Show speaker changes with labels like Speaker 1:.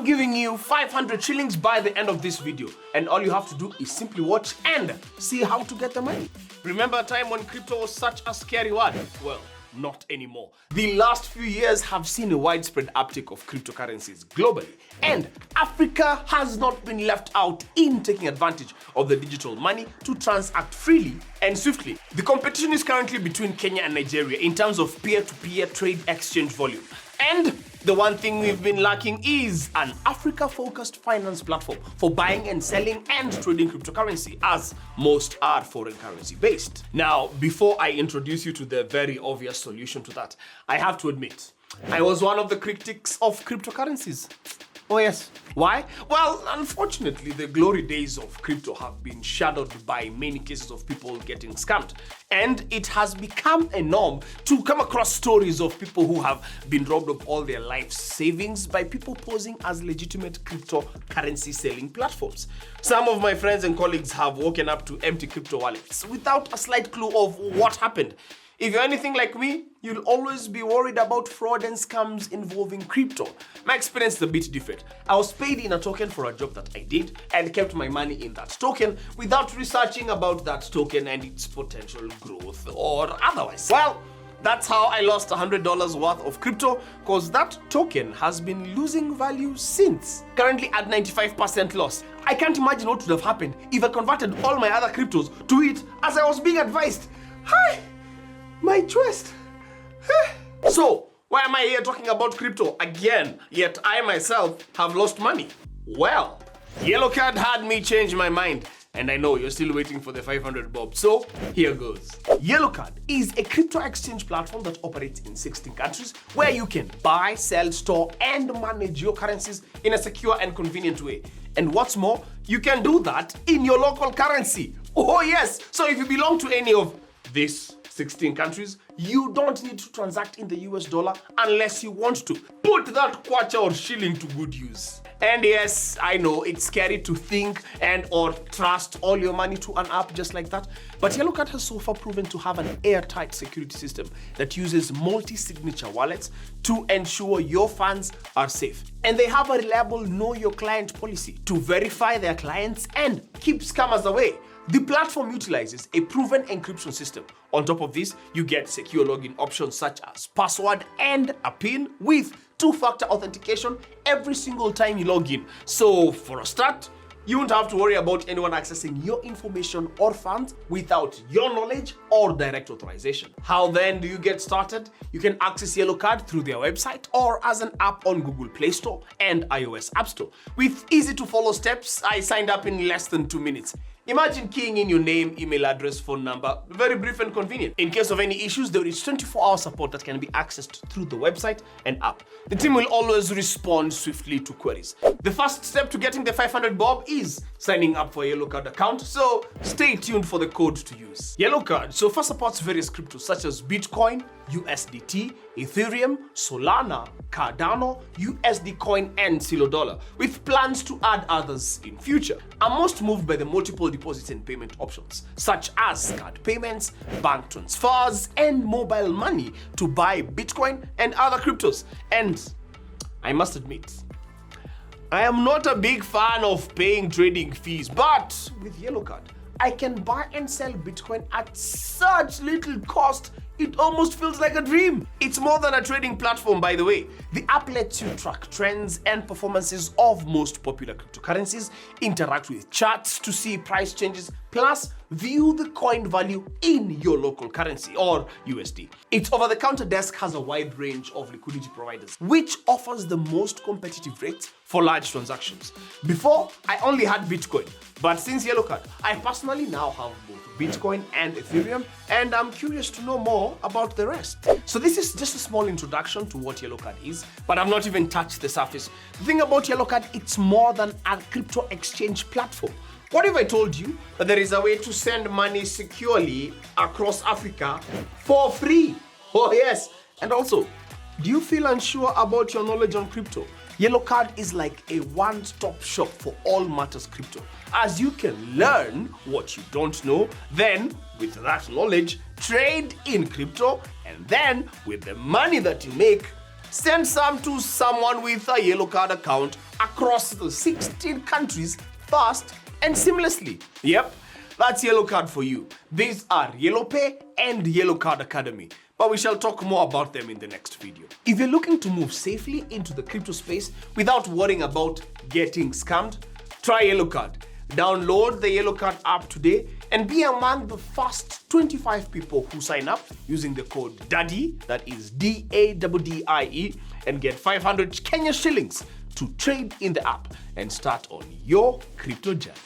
Speaker 1: I'm giving you 500 shillings by the end of this video, and all you have to do is simply watch and see how to get the money. Remember a time when crypto was such a scary word? Well, not anymore. The last few years have seen a widespread uptake of cryptocurrencies globally, and Africa has not been left out in taking advantage of the digital money to transact freely and swiftly. The competition is currently between Kenya and Nigeria in terms of peer-to-peer trade exchange volume. And the one thing we've been lacking is an Africa-focused finance platform for buying and selling and trading cryptocurrency, as most are foreign currency based. Now, before I introduce you to the very obvious solution to that, I have to admit, I was one of the critics of cryptocurrencies. Oh yes. Why? Well, unfortunately, the glory days of crypto have been shadowed by many cases of people getting scammed. And it has become a norm to come across stories of people who have been robbed of all their life savings by people posing as legitimate cryptocurrency selling platforms. Some of my friends and colleagues have woken up to empty crypto wallets without a slight clue of what happened. If you're anything like me, you'll always be worried about fraud and scams involving crypto. My experience is a bit different. I was paid in a token for a job that I did and kept my money in that token without researching about that token and its potential growth or otherwise. Well, that's how I lost $100 worth of crypto, because that token has been losing value since. Currently at 95% loss. I can't imagine what would have happened if I converted all my other cryptos to it as I was being advised. Hi! My twist. So, why am I here talking about crypto again, yet I myself have lost money? Well, Yellowcard had me change my mind, and I know you're still waiting for the 500 bob, so here goes. Yellowcard is a crypto exchange platform that operates in 16 countries where you can buy, sell, store, and manage your currencies in a secure and convenient way. And what's more, you can do that in your local currency. Oh yes, so if you belong to any of these 16 countries, you don't need to transact in the US dollar unless you want to. Put that kwacha or shilling to good use. And yes, I know it's scary to think and or trust all your money to an app just like that, but Yellowcard has so far proven to have an airtight security system that uses multi-signature wallets to ensure your funds are safe. And they have a reliable know your client policy to verify their clients and keep scammers away. The platform utilizes a proven encryption system. On top of this, you get secure login options such as password and a PIN with two-factor authentication every single time you log in. So for a start, you won't have to worry about anyone accessing your information or funds without your knowledge or direct authorization. How then do you get started? You can access Yellowcard through their website or as an app on Google Play Store and iOS App Store. With easy to follow steps, I signed up in less than 2 minutes. Imagine keying in your name, email address, phone number, very brief and convenient. In case of any issues, there is 24-hour support that can be accessed through the website and app. The team will always respond swiftly to queries. The first step to getting the 500 bob is signing up for a Yellowcard account, so stay tuned for the code to use. Yellowcard so far supports various cryptos such as Bitcoin, USDT, Ethereum, Solana, Cardano, USD Coin, and Silo Dollar, with plans to add others in future. I'm most moved by the multiple deposits and payment options, such as card payments, bank transfers, and mobile money to buy Bitcoin and other cryptos. And I must admit, I am not a big fan of paying trading fees, but with Yellowcard, I can buy and sell Bitcoin at such little cost, it almost feels like a dream. It's more than a trading platform, by the way. The app lets you track trends and performances of most popular cryptocurrencies, interact with charts to see price changes, plus view the coin value in your local currency or USD. Its over-the-counter desk has a wide range of liquidity providers, which offers the most competitive rates for large transactions. Before, I only had Bitcoin, but since Yellowcard, I personally now have both Bitcoin and Ethereum, and I'm curious to know more about the rest. So this is just a small introduction to what Yellowcard is, but I've not even touched the surface. The thing about Yellowcard, it's more than a crypto exchange platform. What if I told you that there is a way to send money securely across Africa for free? Oh yes, and also, do you feel unsure about your knowledge on crypto? Yellowcard is like a one-stop shop for all matters crypto, as you can learn what you don't know, then with that knowledge, trade in crypto, and then with the money that you make, send some to someone with a Yellowcard account across the 16 countries fast and seamlessly. Yep, that's Yellowcard for you. These are YellowPay and Yellowcard Academy, but we shall talk more about them in the next video. If you're looking to move safely into the crypto space without worrying about getting scammed, try Yellowcard. Download the Yellowcard app today and be among the first 25 people who sign up using the code Daddie, that is DADDIE, and get 500 Kenya shillings to trade in the app and start on your crypto journey.